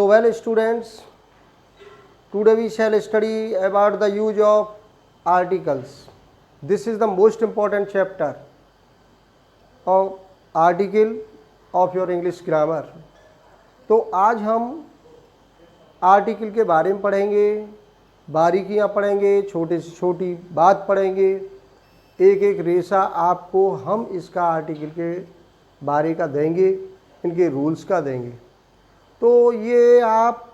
So well students, today we shall study about the use of articles. This is the most important chapter of article of your English grammar. तो आज हम article के बारे में पढ़ेंगे, बारीकियां पढ़ेंगे, छोटी से छोटी बात पढ़ेंगे, एक एक रेशा आपको हम इसका आर्टिकल के बारे का देंगे, इनके रूल्स का देंगे। तो ये आप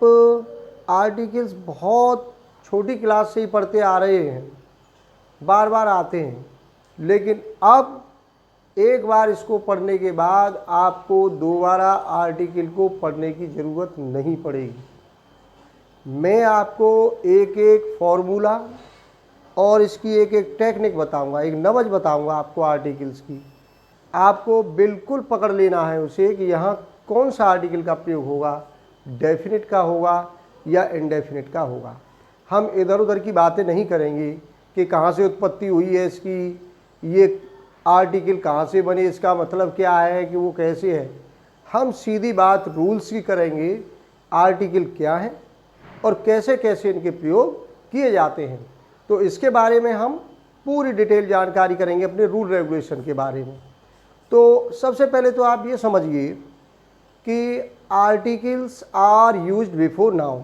आर्टिकल्स बहुत छोटी क्लास से ही पढ़ते आ रहे हैं, बार बार आते हैं, लेकिन अब एक बार इसको पढ़ने के बाद आपको दोबारा आर्टिकल को पढ़ने की ज़रूरत नहीं पड़ेगी। मैं आपको एक एक फॉर्मूला और इसकी एक एक टेक्निक बताऊंगा, एक नवज बताऊंगा आपको आर्टिकल्स की। आपको बिल्कुल पकड़ लेना है उसे कि यहाँ कौन सा आर्टिकल का प्रयोग होगा, डेफिनेट का होगा या इनडेफिनेट का होगा। हम इधर उधर की बातें नहीं करेंगे कि कहाँ से उत्पत्ति हुई है इसकी, ये आर्टिकल कहाँ से बने, इसका मतलब क्या है, कि वो कैसे है। हम सीधी बात रूल्स की करेंगे, आर्टिकल क्या है और कैसे कैसे इनके प्रयोग किए जाते हैं। तो इसके बारे में हम पूरी डिटेल जानकारी करेंगे, अपने रूल रेगुलेशन के बारे में। तो सबसे पहले तो आप ये समझिए कि articles are used before noun.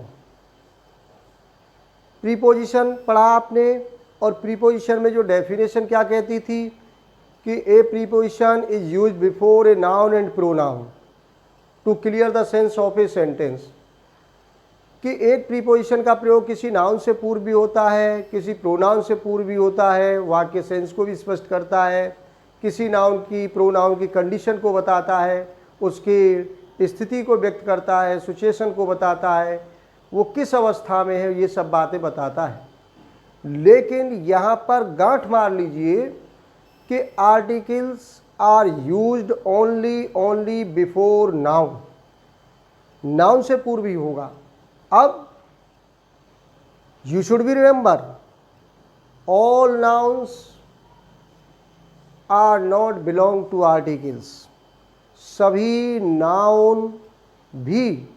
Preposition पढ़ा आपने, और प्रीपोजिशन में जो डेफिनेशन क्या कहती थी कि a preposition is used before a noun and pronoun to clear the sense of a sentence. कि एक प्रीपोजिशन का प्रयोग किसी नाउन से पूर्व भी होता है, किसी प्रोनाउन से पूर्व भी होता है, वाक्य सेंस को भी स्पष्ट करता है, किसी नाउन की प्रोनाउन की कंडीशन को बताता है, उसकी स्थिति को व्यक्त करता है, सिचुएशन को बताता है, वो किस अवस्था में है, ये सब बातें बताता है। लेकिन यहाँ पर गांठ मार लीजिए कि articles are used only before noun. Noun से पूर्व ही होगा। अब you should be remember, all nouns are not belong to articles. सभी नाउन भी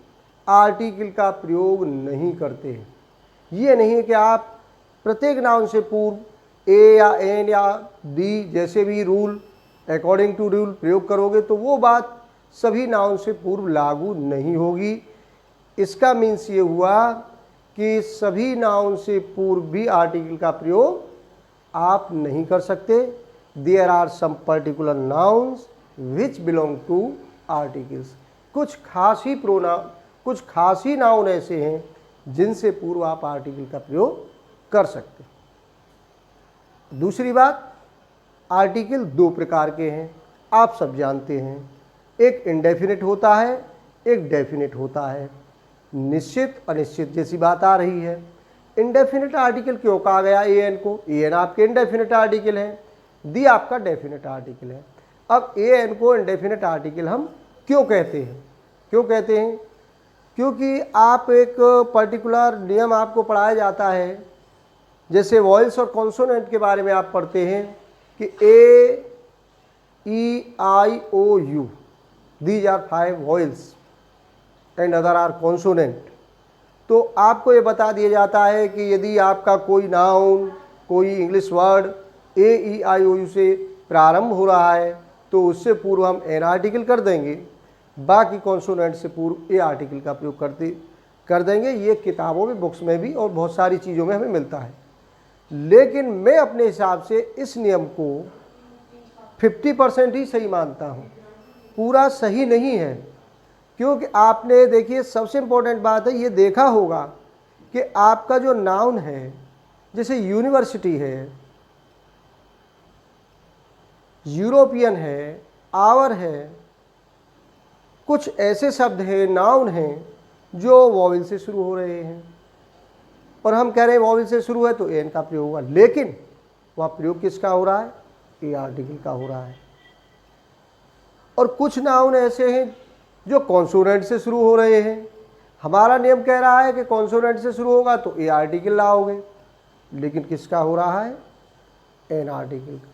आर्टिकल का प्रयोग नहीं करते हैं। ये नहीं है कि आप प्रत्येक नाउन से पूर्व ए या एन या दी जैसे भी रूल, अकॉर्डिंग टू रूल प्रयोग करोगे तो वो बात सभी नाउन से पूर्व लागू नहीं होगी। इसका मीन्स ये हुआ कि सभी नाउन से पूर्व भी आर्टिकल का प्रयोग आप नहीं कर सकते। There are some particular nouns which belong to articles. कुछ खास ही नाउन ऐसे हैं जिनसे पूर्व आप आर्टिकल का प्रयोग कर सकते हैं। दूसरी बात, आर्टिकल दो प्रकार के हैं, आप सब जानते हैं। एक इनडेफिनेट होता है, एक डेफिनेट होता है। निश्चित अनिश्चित जैसी बात आ रही है। इनडेफिनेट आर्टिकल क्यों कहा गया ए एन को? ए एन आपके इनडेफिनेट आर्टिकल है, दी आपका डेफिनेट आर्टिकल है। अब ए एन को इनडेफिनेट आर्टिकल हम क्यों कहते हैं? क्योंकि आप एक पर्टिकुलर नियम आपको पढ़ाया जाता है, जैसे वॉइल्स और कॉन्सोनेंट के बारे में आप पढ़ते हैं कि A E I O U, these are 5 vowels and other are consonant. तो आपको ये बता दिया जाता है कि यदि आपका कोई नाउन, कोई English word A E I O U से प्रारंभ हो रहा है तो उससे पूर्व हम एन आर्टिकल कर देंगे, बाकी कॉन्सोनेंट से पूर्व ए आर्टिकल का प्रयोग कर देंगे। ये किताबों में, बुक्स में भी और बहुत सारी चीज़ों में हमें मिलता है। लेकिन मैं अपने हिसाब से इस नियम को 50% ही सही मानता हूँ, पूरा सही नहीं है। क्योंकि आपने देखिए, सबसे इम्पोर्टेंट बात है, ये देखा होगा कि आपका जो नाउन है, जैसे यूनिवर्सिटी है, यूरोपियन है, आवर है, कुछ ऐसे शब्द हैं, नाउन हैं जो वॉवेल से शुरू हो रहे हैं, और हम कह रहे हैं वॉवेल से शुरू है तो एन का प्रयोग होगा। लेकिन वहाँ प्रयोग किसका हो रहा है? ए आर्टिकल का हो रहा है। और कुछ नाउन ऐसे हैं जो कॉन्सोनेंट से शुरू हो रहे हैं। हमारा नियम कह रहा है कि कॉन्सोनेंट से शुरू होगा तो ए आर्टिकल लाओगे, लेकिन किसका हो रहा है? एन आर्टिकल का।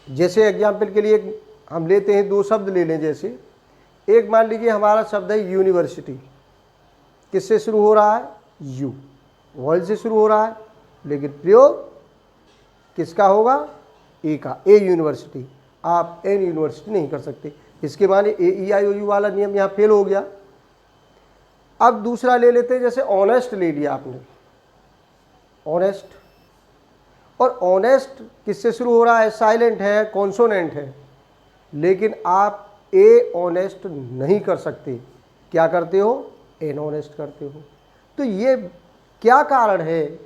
जैसे एग्जाम्पल के लिए हम लेते हैं, दो शब्द ले लें, जैसे एक मान लीजिए हमारा शब्द है यूनिवर्सिटी, किससे शुरू हो रहा है? यू, वॉइल से शुरू हो रहा है, लेकिन प्रयोग किसका होगा? ए का, ए यूनिवर्सिटी। आप एन यूनिवर्सिटी नहीं कर सकते, इसके माने ए ई आई ओ यू वाला नियम यहाँ फेल हो गया। अब दूसरा ले लेते हैं, जैसे ऑनेस्ट ले लिया आपने, ऑनेस्ट, और ऑनेस्ट किससे शुरू हो रहा है? साइलेंट है, कॉन्सोनेंट है, लेकिन आप ए ऑनेस्ट नहीं कर सकते, क्या करते हो? एन ऑनेस्ट करते हो। तो ये क्या कारण है?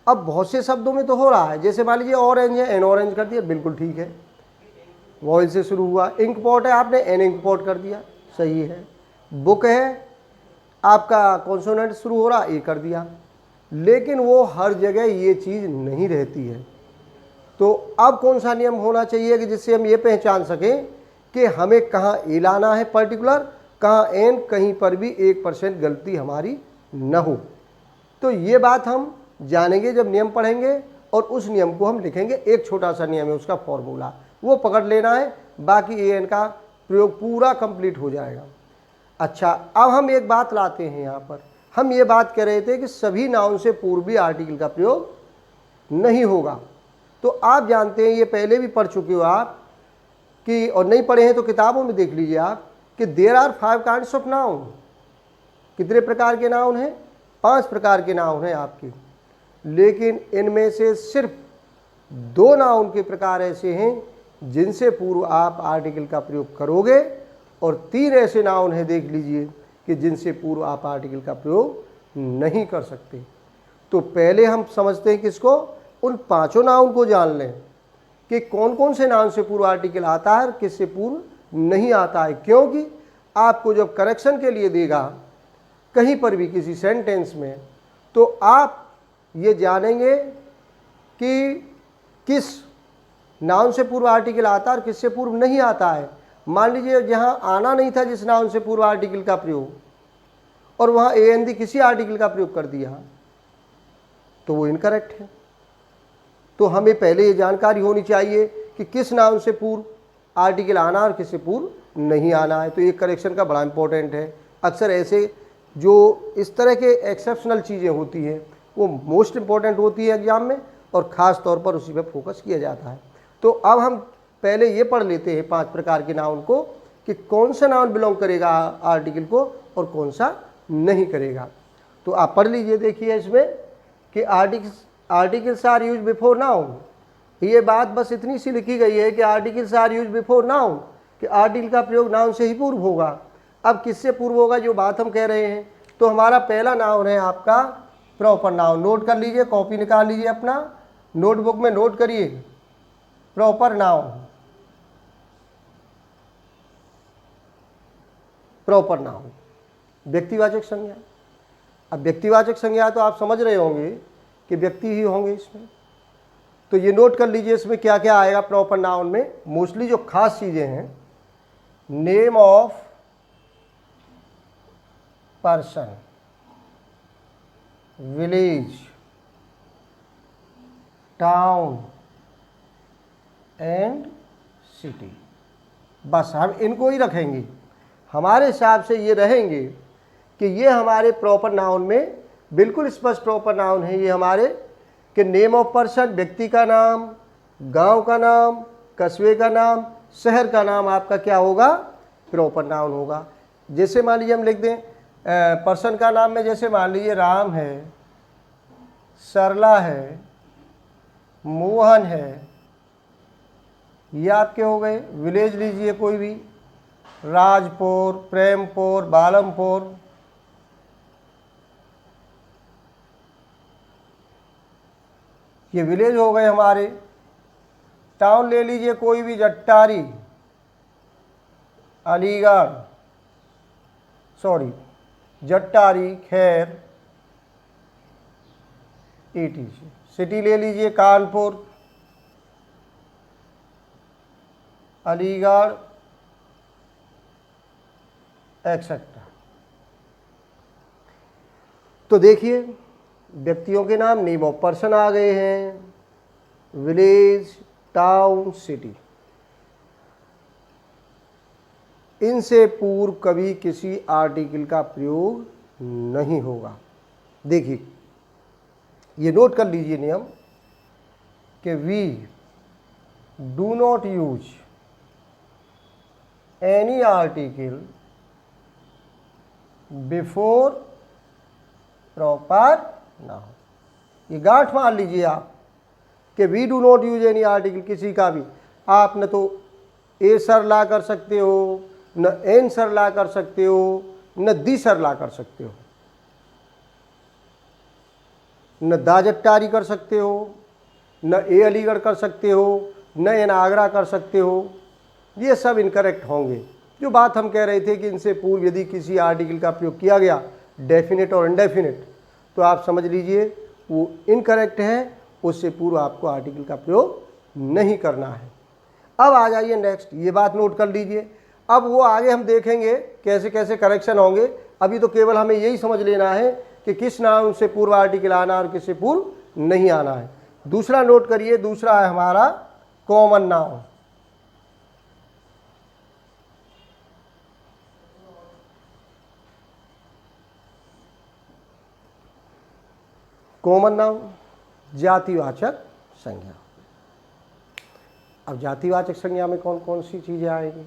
अब बहुत से शब्दों में तो हो रहा है, जैसे मान लीजिए ऑरेंज है, एन ऑरेंज कर दिया, बिल्कुल ठीक है, वॉइल से शुरू हुआ। इंक पॉट है, आपने एन इंक पॉट कर दिया, सही है। बुक है, आपका कॉन्सोनेंट शुरू हो रहा, ए कर दिया, लेकिन वो हर जगह ये चीज़ नहीं रहती है। तो अब कौन सा नियम होना चाहिए कि जिससे हम ये पहचान सकें कि हमें कहाँ ए लाना है पर्टिकुलर, कहाँ एन, कहीं पर भी 1% गलती हमारी न हो। तो ये बात हम जानेंगे जब नियम पढ़ेंगे, और उस नियम को हम लिखेंगे। एक छोटा सा नियम है, उसका फॉर्मूला वो पकड़ लेना है, बाकी ए एन का प्रयोग पूरा कंप्लीट हो जाएगा। अच्छा, अब हम एक बात लाते हैं यहाँ पर। हम ये बात कह रहे थे कि सभी नाउन से पूर्व भी आर्टिकल का प्रयोग नहीं होगा। तो आप जानते हैं, ये पहले भी पढ़ चुके हो आप कि, और नहीं पढ़े हैं तो किताबों में देख लीजिए आप, कि there are 5 kinds of noun. कितने प्रकार के नाउन हैं? 5 प्रकार के नाउन हैं आपके, लेकिन इनमें से सिर्फ 2 नाउन के प्रकार ऐसे हैं जिनसे पूर्व आप आर्टिकल का प्रयोग करोगे, और 3 ऐसे नाउन हैं, देख लीजिए, कि जिनसे पूर्व आप आर्टिकल का प्रयोग नहीं कर सकते। तो पहले हम समझते हैं किसको? उन 5 नाउन को जान लें कि कौन कौन से नाउन से पूर्व आर्टिकल आता है और किससे पूर्व नहीं आता है। क्योंकि आपको जब करेक्शन के लिए देगा कहीं पर भी किसी सेंटेंस में, तो आप ये जानेंगे कि किस नाउन से पूर्व आर्टिकल आता है और किससे पूर्व नहीं आता है। मान लीजिए जहाँ आना नहीं था जिस नाउन से पूर्व आर्टिकल का प्रयोग, और वहाँ ए एन दी किसी आर्टिकल का प्रयोग कर दिया, तो वो इनकरेक्ट है। तो हमें पहले ये जानकारी होनी चाहिए कि किस नाउन से पूर्व आर्टिकल आना और किससे पूर्व नहीं आना है। तो ये करेक्शन का बड़ा इंपॉर्टेंट है। अक्सर ऐसे जो इस तरह के एक्सेप्शनल चीज़ें होती हैं वो मोस्ट इंपॉर्टेंट होती है एग्जाम में, और ख़ास तौर पर उसी पर फोकस किया जाता है। तो अब हम पहले ये पढ़ लेते हैं 5 प्रकार के नाउन को, कि कौन सा नाउन बिलोंग करेगा आर्टिकल को और कौन सा नहीं करेगा। तो आप पढ़ लीजिए, देखिए इसमें कि articles are use before noun. ये बात बस इतनी सी लिखी गई है कि articles are use before noun, कि आर्टिकल का प्रयोग नाउन से ही पूर्व होगा। अब किससे पूर्व होगा, जो बात हम कह रहे हैं। तो हमारा पहला नाउन है आपका प्रॉपर नाउन। नोट कर लीजिए, कॉपी निकाल लीजिए अपना, नोटबुक में नोट करिए, प्रॉपर नाउन। प्रॉपर नाउन व्यक्तिवाचक संज्ञा। अब व्यक्तिवाचक संज्ञा तो आप समझ रहे होंगे कि व्यक्ति ही होंगे इसमें। तो ये नोट कर लीजिए इसमें क्या क्या आएगा प्रॉपर नाउन में। मोस्टली जो खास चीज़ें हैं, name of person, village, town and city, बस हम इनको ही रखेंगे। हमारे हिसाब से ये रहेंगे कि ये हमारे प्रॉपर नाउन में बिल्कुल स्पष्ट प्रॉपर नाउन है। ये हमारे कि नेम ऑफ पर्सन, व्यक्ति का नाम, गांव का नाम, कस्बे का नाम, शहर का नाम आपका क्या होगा, प्रॉपर नाउन होगा। जैसे मान लीजिए हम लिख दें पर्सन का नाम में, जैसे मान लीजिए राम है, सरला है, मोहन है, ये आपके हो गए। विलेज लीजिए कोई भी, राजपुर, प्रेमपुर, बालमपुर, ये विलेज हो गए हमारे। टाउन ले लीजिए कोई भी, जट्टारी, अलीगढ़, सॉरी जट्टारी, खैर, ईटीसी। सिटी ले लीजिए कानपुर, अलीगढ़, एक्सेट्रा। तो देखिए व्यक्तियों के नाम नेम ऑफ पर्सन आ गए हैं, विलेज, टाउन, सिटी। इनसे पूर्व कभी किसी आर्टिकल का प्रयोग नहीं होगा। देखिए, ये नोट कर लीजिए नियम कि we do not use any article before proper noun. ये गांठ मार लीजिए आप कि we do not use any article, किसी का भी आप न तो ए सर ला कर सकते हो, न एन सर ला कर सकते हो, न दी सर ला कर सकते हो, न दाजट्टारी कर सकते हो, न ए अलीगढ़ कर सकते हो, न एन आगरा कर सकते हो। ये सब इनकरेक्ट होंगे। जो बात हम कह रहे थे कि इनसे पूर्व यदि किसी आर्टिकल का प्रयोग किया गया, डेफिनेट और इनडेफिनेट, तो आप समझ लीजिए वो इनकरेक्ट है, उससे पूर्व आपको आर्टिकल का प्रयोग नहीं करना है। अब आ जाइए नेक्स्ट, ये बात नोट कर लीजिए। अब वो आगे हम देखेंगे कैसे कैसे करेक्शन होंगे। अभी तो केवल हमें यही समझ लेना है कि किस नाउन से पूर्व आर्टिकल आना और किससे पूर्व नहीं आना है। दूसरा नोट करिए, दूसरा है हमारा कॉमन नाउन। कॉमन नाउन जातिवाचक संज्ञा। अब जातिवाचक संज्ञा में कौन कौन सी चीज़ें आएंगी?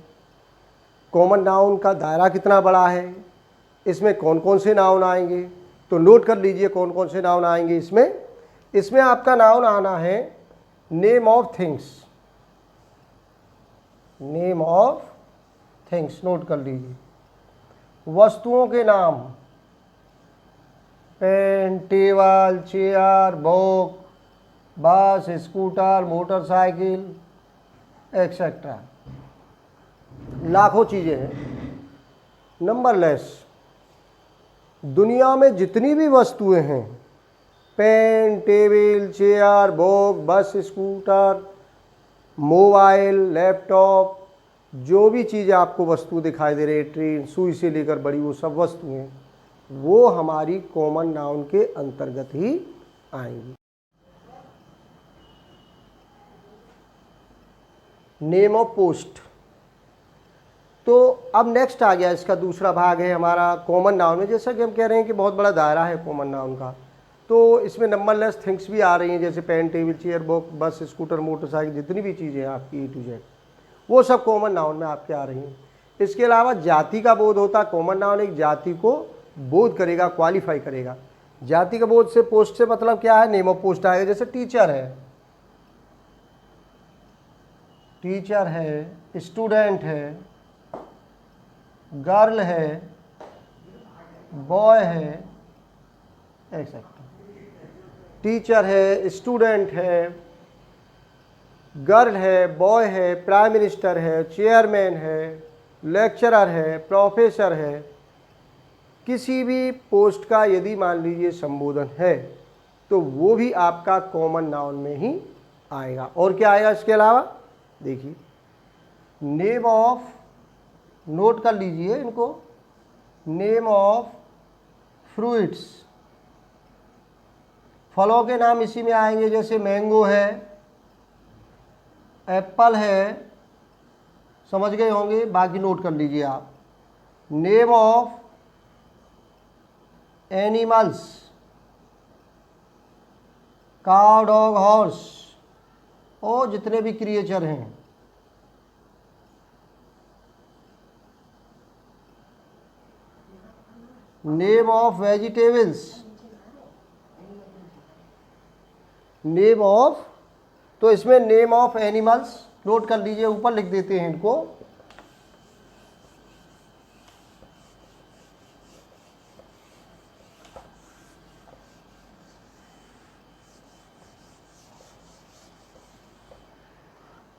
कॉमन नाउन का दायरा कितना बड़ा है, इसमें कौन कौन से नाउन आएंगे, तो नोट कर लीजिए कौन कौन से नाउन आएंगे इसमें आपका नाउन आना है name of things. Name of things note कर लीजिए। वस्तुओं के नाम, पेन, टेबल, चेयर, बुक, बस, स्कूटर, मोटरसाइकिल, एक्सेट्रा। लाखों चीज़ें हैं, नंबरलेस। दुनिया में जितनी भी वस्तुएं हैं, पेन, टेबल, चेयर, बुक, बस, स्कूटर, मोबाइल, लैपटॉप, जो भी चीज़ें आपको वस्तु दिखाई दे रही है, ट्रेन, सुई से लेकर बड़ी, वो सब वस्तुएं, वो हमारी कॉमन नाउन के अंतर्गत ही आएंगी। Name of post. तो अब नेक्स्ट आ गया, इसका दूसरा भाग है हमारा कॉमन नाउन में। जैसा कि हम कह रहे हैं कि बहुत बड़ा दायरा है कॉमन नाउन का, तो इसमें नंबरलेस थिंग्स भी आ रही हैं, जैसे पेन, टेबल, चेयर, बुक, बस, स्कूटर, मोटरसाइकिल, जितनी भी चीज़ें हैं आपकी A to Z, वो सब कॉमन नाउन में आपके आ रही हैं। इसके अलावा जाति का बोध होता है। कॉमन नाउन एक जाति को बोध करेगा, क्वालिफाई करेगा। जाति का बोध से पोस्ट से मतलब क्या है, नेम ऑफ पोस्ट आएगा। जैसे टीचर है, टीचर है, स्टूडेंट है, गर्ल है, बॉय है, एक्सेट्रा। टीचर है, स्टूडेंट है, गर्ल है, बॉय है, प्राइम मिनिस्टर है, चेयरमैन है, लेक्चरर है, प्रोफेसर है। किसी भी पोस्ट का यदि मान लीजिए संबोधन है, तो वो भी आपका कॉमन नाउन में ही आएगा। और क्या आएगा इसके अलावा? देखिए, नेम ऑफ, नोट कर लीजिए इनको, नेम ऑफ फ्रूट्स, फलों के नाम इसी में आएंगे। जैसे मैंगो है, एप्पल है, समझ गए होंगे, बाकी नोट कर लीजिए आप। Name of animals, cow, dog, horse, और जितने भी क्रिएचर हैं। Name of vegetables, name of, तो इसमें नेम ऑफ एनिमल्स नोट कर लीजिए, ऊपर लिख देते हैं इनको।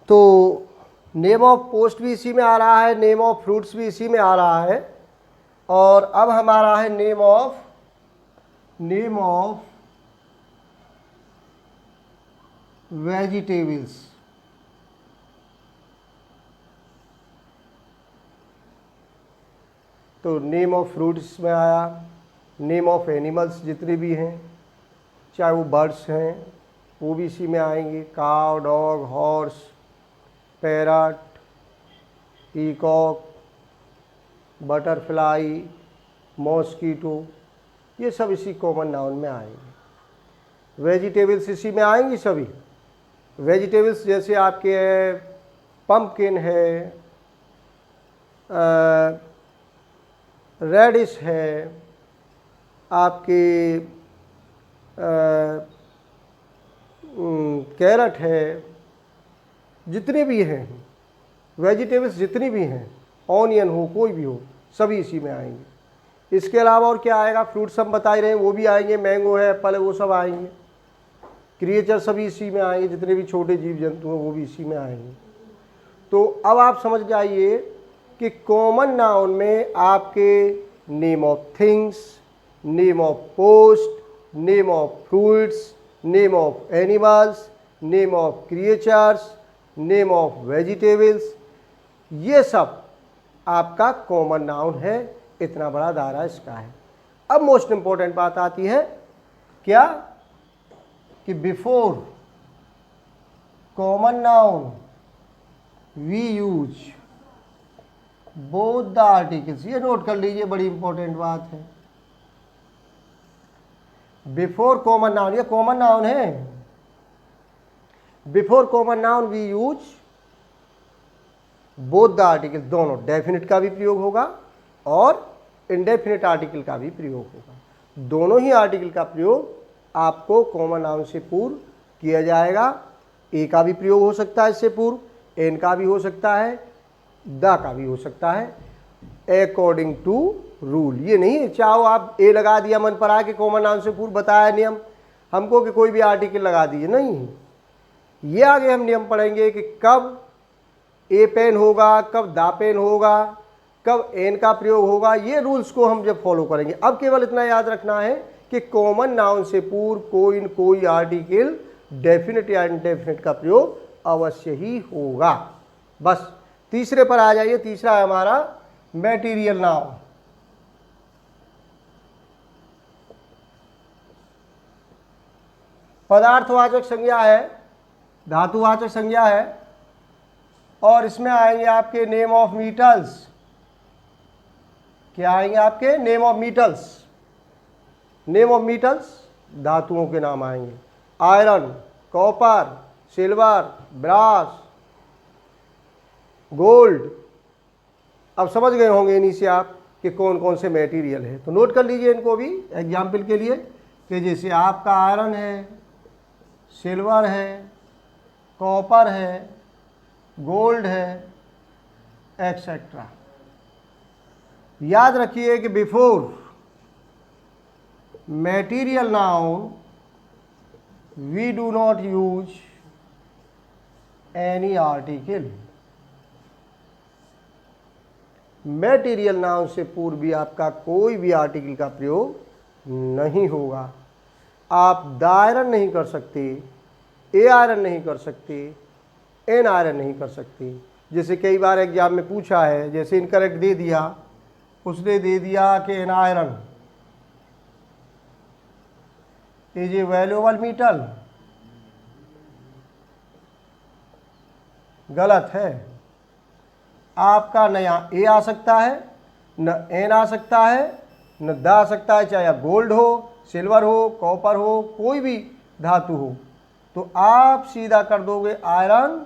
तो नेम ऑफ पोस्ट भी इसी में आ रहा है, नेम ऑफ फ्रूट्स भी इसी में आ रहा है। और अब हमारा है नेम ऑफ वेजिटेबल्स। तो नेम ऑफ फ्रूट्स में आया, नेम ऑफ एनिमल्स जितने भी हैं, चाहे वो बर्ड्स हैं वो भी इसी में आएंगे। काव, dog, horse, parrot, peacock, butterfly, mosquito, ये सब इसी कॉमन नाउन में आएंगे। वेजिटेबल्स इसी में आएंगी सभी। वेजिटेबल्स जैसे आपके है पम्पकिन है, रेडिश है, आपकी कैरट है, जितने भी हैं वेजिटेबल्स, जितनी भी हैं, ऑनियन हो, कोई भी हो, सभी इसी में आएंगे। इसके अलावा और क्या आएगा? फ्रूट्स हम बता ही रहे हैं, वो भी आएंगे, मैंगो है, एप्पल है, वो सब आएंगे। क्रिएचर सभी इसी में आएंगे, जितने भी छोटे जीव जंतु हैं वो भी इसी में आएंगे। तो अब आप समझ जाइए कि कॉमन नाउन में आपके name of things, name of post, name of fruits, name of animals, name of creatures, name of vegetables, ये सब आपका कॉमन नाउन है। इतना बड़ा दायरा इसका है। अब मोस्ट इंपॉर्टेंट बात आती है क्या कि before common noun we use both the articles. ये नोट कर लीजिए, बड़ी इंपॉर्टेंट बात है। बिफोर कॉमन नाउन, ये कॉमन नाउन है। Before common noun we use both the article, दोनों, डेफिनेट का भी प्रयोग होगा और इंडेफिनेट आर्टिकल का भी प्रयोग होगा। दोनों ही आर्टिकल का प्रयोग आपको कॉमन नाउन से पूर्व किया जाएगा। ए का भी प्रयोग हो सकता है इससे पूर्व, एन का भी हो सकता है, द का भी हो सकता है, अकॉर्डिंग टू रूल। ये नहीं चाहो आप ए लगा दिया मन पर आके, कॉमन नाउन से पूर्व बताया नियम हमको कि कोई भी आर्टिकल लगा दीजिए, नहीं। ये आगे हम नियम पढ़ेंगे कि कब ए पेन होगा, कब दा पेन होगा, कब एन का प्रयोग होगा। ये रूल्स को हम जब फॉलो करेंगे। अब केवल इतना याद रखना है कि कॉमन नाउन से पूर्व कोई न कोई आर्टिकल डेफिनेट या इनडेफिनेट का प्रयोग अवश्य ही होगा। बस तीसरे पर आ जाइए। तीसरा है हमारा मैटीरियल नाउन। पदार्थवाचक संज्ञा है, धातुवाचक संज्ञा है, और इसमें आएंगे आपके नेम ऑफ मेटल्स। क्या आएंगे आपके? Name of metals. Name of metals धातुओं के नाम आएंगे। Iron, copper, silver, brass, gold. अब समझ गए होंगे इन्हीं से आप कि कौन कौन से मटेरियल है। तो नोट कर लीजिए इनको भी एग्जाम्पल के लिए कि जैसे आपका आयरन है, सिल्वर है, कॉपर है, गोल्ड है, एक्सेट्रा। याद रखिए कि before material noun we do not use any article. Material noun से पूर्व भी आपका कोई भी आर्टिकल का प्रयोग नहीं होगा। आप द आयरन नहीं कर सकते, ए आयरन नहीं कर सकते, एन आयरन नहीं कर सकते। जैसे कई बार एग्जाम में पूछा है, जैसे इनकरेक्ट दे दिया, उसने दे दिया कि an iron is a valuable metal. गलत है। आपका न यहाँ ए आ सकता है, न एन आ सकता है, न द आ सकता है, चाहे गोल्ड हो, सिल्वर हो, कॉपर हो, कोई भी धातु हो, तो आप सीधा कर दोगे iron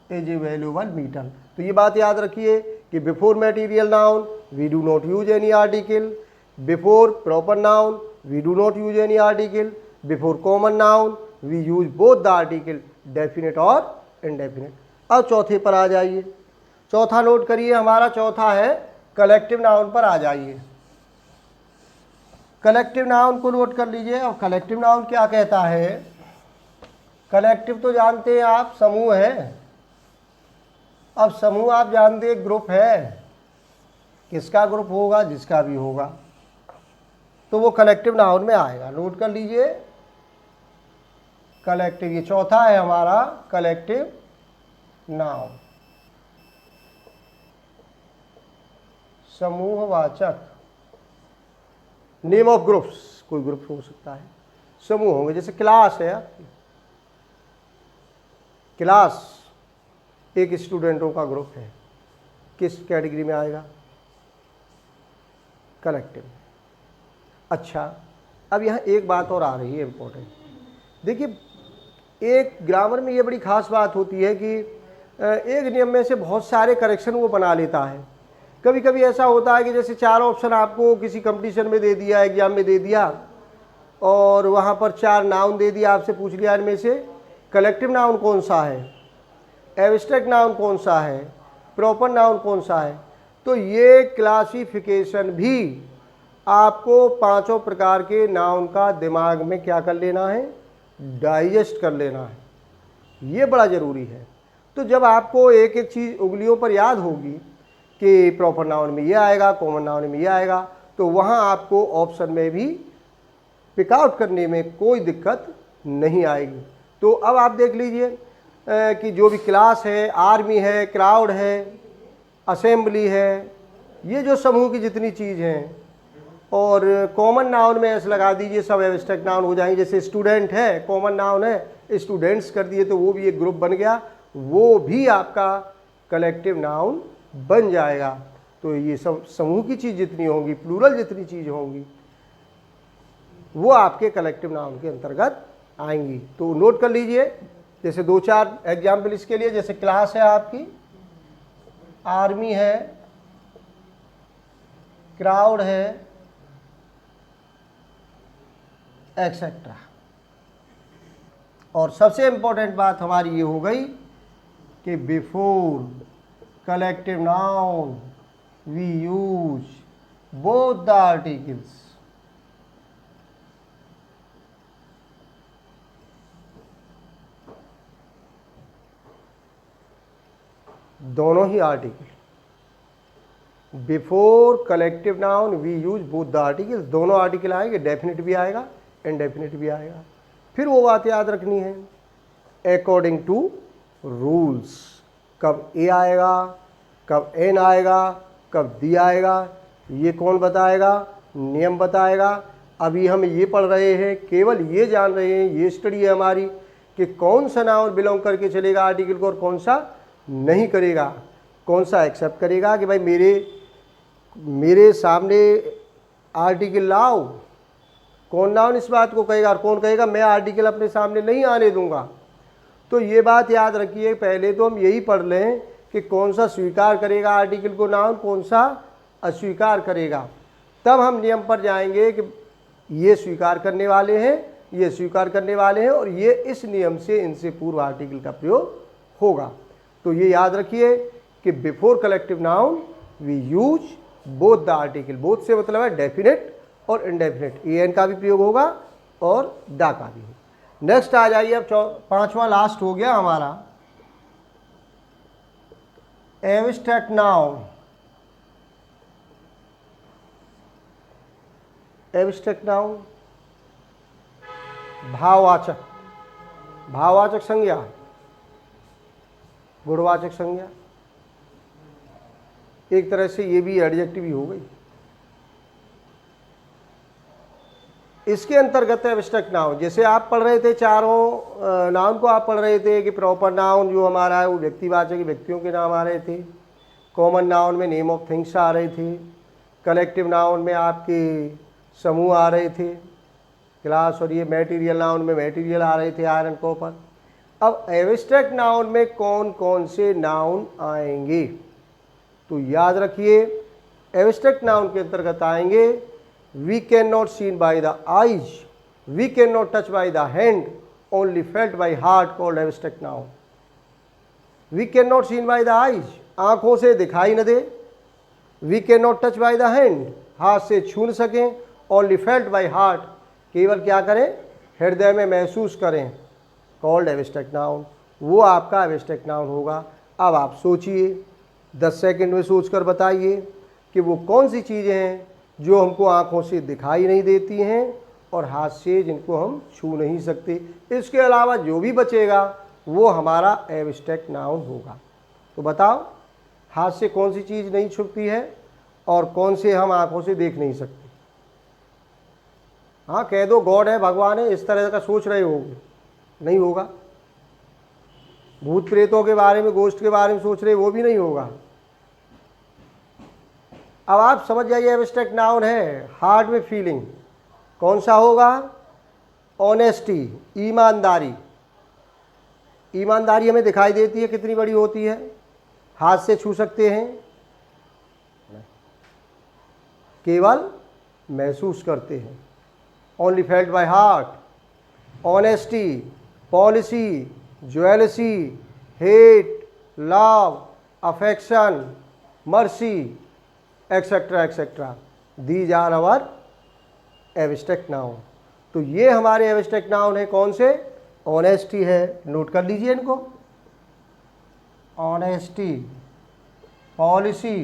is a valuable metal. तो ये बात याद रखिए कि before material noun we do not use any article, before proper noun we do not use any article, before common noun we use both the article, definite और indefinite. अब चौथे पर आ जाइए। चौथा नोट करिए, हमारा चौथा है कलेक्टिव नाउन पर आ जाइए। कलेक्टिव नाउन को नोट कर लीजिए। अब कलेक्टिव नाउन क्या कहता है? कलेक्टिव तो जानते हैं आप, समूह है। अब समूह आप जानते हैं ग्रुप है। किसका ग्रुप होगा? जिसका भी होगा, तो वो कलेक्टिव नाउन में आएगा। नोट कर लीजिए कलेक्टिव, ये चौथा है हमारा कलेक्टिव नाउन। समूहवाचक, नेम ऑफ ग्रुप्स, कोई ग्रुप हो सकता है, समूह होंगे। जैसे क्लास है आपकी, क्लास एक स्टूडेंटों का ग्रुप है, किस कैटेगरी में आएगा? कलेक्टिव। अच्छा, अब यहाँ एक बात और आ रही है इम्पोर्टेंट। देखिए, एक ग्रामर में ये बड़ी खास बात होती है कि एक नियम में से बहुत सारे करेक्शन वो बना लेता है। कभी कभी ऐसा होता है कि जैसे 4 ऑप्शन आपको किसी कंपटीशन में दे दिया, एग्जाम में दे दिया, और वहाँ पर 4 नाउन दे दिया, आपसे पूछ लिया इनमें से कलेक्टिव नाउन कौन सा है, एब्स्ट्रैक्ट नाउन कौन सा है, प्रॉपर नाउन कौन सा है। तो ये क्लासिफिकेशन भी आपको 5 प्रकार के नाउन का दिमाग में क्या कर लेना है, डाइजेस्ट कर लेना है। ये बड़ा ज़रूरी है। तो जब आपको एक एक चीज़ उंगलियों पर याद होगी कि प्रॉपर नाउन में ये आएगा, कॉमन नाउन में ये आएगा, तो वहाँ आपको ऑप्शन में भी पिक आउट करने में कोई दिक्कत नहीं आएगी। तो अब आप देख लीजिए कि जो भी क्लास है, आर्मी है, क्राउड है, असेंबली है, ये जो समूह की जितनी चीज़ हैं, और कॉमन नाउन में ऐसे लगा दीजिए, सब एब्स्ट्रैक्ट नाउन हो जाएंगे। जैसे स्टूडेंट है, कॉमन नाउन है, स्टूडेंट्स कर दिए तो वो भी एक ग्रुप बन गया, वो भी आपका कलेक्टिव नाउन बन जाएगा। तो ये सब समूह की चीज़ जितनी होंगी, प्लूरल जितनी चीज़ होंगी, वो आपके कलेक्टिव नाउन के अंतर्गत आएंगी। तो नोट कर लीजिए, जैसे 2-4 एग्जाम्पल इसके लिए। जैसे क्लास है आपकी, आर्मी है, क्राउड है, एक्सेट्रा। और सबसे इंपॉर्टेंट बात हमारी ये हो गई कि before collective noun we use both the articles. दोनों ही article, before collective noun we use both the articles, दोनों आर्टिकल आएंगे, डेफिनेट भी आएगा, इनडेफिनेट भी आएगा। फिर वो बात याद रखनी है, अकॉर्डिंग टू रूल्स, कब ए आएगा, कब एन आएगा, कब दी आएगा, ये कौन बताएगा, नियम बताएगा। अभी हम ये पढ़ रहे हैं, केवल ये जान रहे हैं, ये स्टडी है हमारी कि कौन सा नाउन बिलोंग करके चलेगा आर्टिकल को और कौन सा नहीं करेगा, कौन सा एक्सेप्ट करेगा कि भाई मेरे सामने आर्टिकल लाओ, कौन नाउन इस बात को कहेगा, और कौन कहेगा मैं आर्टिकल अपने सामने नहीं आने दूंगा। तो ये बात याद रखिए, पहले तो हम यही पढ़ लें कि कौन सा स्वीकार करेगा आर्टिकल को नाउन, कौन सा अस्वीकार करेगा। तब हम नियम पर जाएंगे कि ये स्वीकार करने वाले हैं, ये स्वीकार करने वाले हैं, और ये इस नियम से इनसे पूर्व आर्टिकल का प्रयोग होगा। तो ये याद रखिए कि before collective noun we use both the article. Both से मतलब है डेफिनेट और इनडेफिनेट, ए एन का भी प्रयोग होगा और दा का भी होगा। नेक्स्ट आ जाइए, अब 5वां लास्ट हो गया हमारा, एब्स्ट्रैक्ट नाउन। एब्स्ट्रैक्ट नाउन भाववाचक, भाववाचक संज्ञा, गुणवाचक संज्ञा, एक तरह से ये भी एडजेक्टिव ही हो गई। इसके अंतर्गत है एब्स्ट्रैक्ट नाउन। जैसे आप पढ़ रहे थे, चारों नाउन को आप पढ़ रहे थे कि प्रॉपर नाउन जो हमारा है वो व्यक्तिवाचक व्यक्तियों के नाम आ रहे थे, कॉमन नाउन में नेम ऑफ थिंग्स आ रहे थे, कलेक्टिव नाउन में आपके समूह आ रहे थे, क्लास, और ये मैटीरियल नाउन में मैटीरियल आ रहे थे, आयरन कॉपर। अब एब्स्ट्रैक्ट नाउन में कौन कौन से नाउन आएंगे, तो याद रखिए, एब्स्ट्रैक्ट नाउन के अंतर्गत आएंगे we can not seen by the eyes, we can not touch by the hand, only felt by heart, called abstract noun. We can not seen by the eyes, आंखों से दिखाई न दे, we can not touch by the hand, हाथ से छू न सकें, ओनली फेल्ट बाय हार्ट, केवल क्या करें, हृदय में महसूस करें, कॉल्ड एब्स्ट्रैक्ट नाउन। वो आपका एब्स्ट्रैक्ट नाउन होगा। अब आप सोचिए, 10 सेकंड में सोचकर बताइए कि वो कौन सी चीज़ें हैं जो हमको आँखों से दिखाई नहीं देती हैं और हाथ से जिनको हम छू नहीं सकते। इसके अलावा जो भी बचेगा वो हमारा एब्स्ट्रैक्ट नाउन होगा। तो बताओ, हाथ से कौन सी चीज़ नहीं छुपती है और कौन से हम आँखों से देख नहीं सकते। हाँ, कह दो गॉड है, भगवान है, इस तरह का सोच रहे होगे, नहीं होगा। भूत प्रेतों के बारे में, गोश्त के बारे में सोच रहे, वो भी नहीं होगा। अब आप समझ जाइए एब्स्ट्रैक्ट नाउन है हार्ट में फीलिंग, कौन सा होगा? ऑनेस्टी, ईमानदारी। ईमानदारी हमें दिखाई देती है कितनी बड़ी होती है? हाथ से छू सकते हैं? केवल महसूस करते हैं। Only felt by heart. Honesty, policy, jealousy, hate, love, affection, mercy, etcetera etcetera, these are our abstract noun. तो ये हमारे एब्स्ट्रैक्ट नाउन है, कौन से? ऑनेस्टी है, नोट कर लीजिए इनको। Honesty, policy,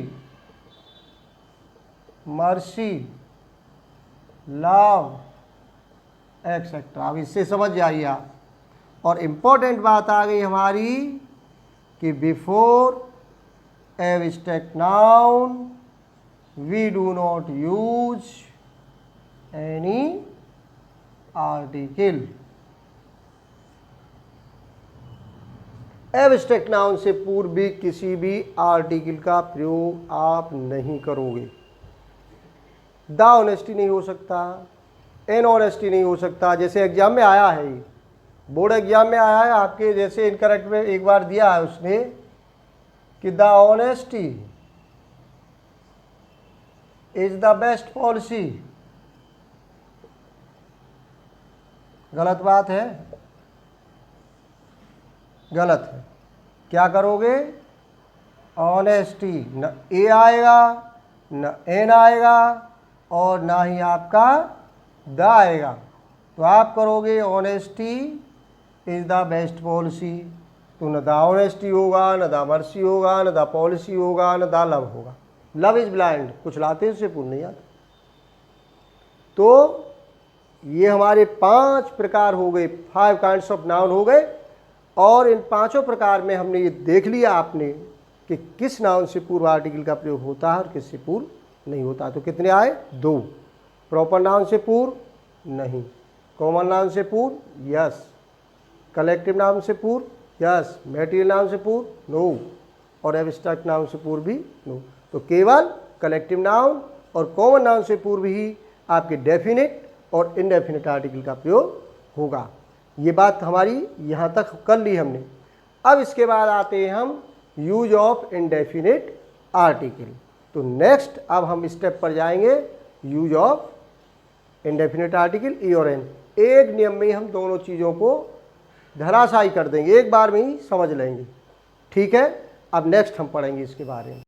mercy, love, etcetera. अब इससे समझ जाइए आप। और इम्पोर्टेंट बात आ गई हमारी कि before abstract noun we do not use any article. Abstract noun से पूर्व भी किसी भी आर्टिकल का प्रयोग आप नहीं करोगे। द ऑनेस्टी नहीं हो सकता, एन ऑनेस्टी नहीं हो सकता। जैसे एग्जाम में आया है, बोर्ड एग्जाम में आया है आपके, जैसे इनकरेक्ट में एक बार दिया है उसने कि the honesty is the best policy. गलत बात है, गलत है। क्या करोगे? ऑनेस्टी, न ए आएगा न एन आएगा और ना ही आपका द आएगा, तो आप करोगे honesty is the best policy. तो न द ऑनेस्टी होगा, न द मर्सी होगा, न द पॉलिसी होगा, न द लव होगा। लव इज ब्लाइंड, कुछ लाते उससे पूर्ण नहीं आता। तो ये हमारे 5 प्रकार हो गए, 5 काइंड्स ऑफ नाउन हो गए। और इन 5 प्रकार में हमने ये देख लिया आपने कि किस नाउन से पूर्व आर्टिकल का प्रयोग होता है और किससे पूर्व नहीं होता। तो कितने आए? 2। प्रॉपर नाउन से पूर्व नहीं, कॉमन नाउन से पूर्व यस, कलेक्टिव नाउन से पूर्व यस, मैटेरियल नाउन से पूर्व नो, और एब्स्ट्रैक्ट नाउन से पूर्व भी नो। तो केवल कलेक्टिव नाउन और कॉमन नाउन से पूर्व ही आपके डेफिनेट और इनडेफिनेट आर्टिकल का प्रयोग होगा। ये बात हमारी यहाँ तक कर ली हमने। अब इसके बाद आते हैं हम यूज ऑफ इनडेफिनेट आर्टिकल। तो नेक्स्ट अब हम स्टेप पर जाएंगे, यूज ऑफ इनडेफिनेट आर्टिकल ई और एन। एक नियम में ही हम दोनों चीज़ों को धराशायी कर देंगे, एक बार में ही समझ लेंगे। ठीक है, अब नेक्स्ट हम पढ़ेंगे इसके बारे में।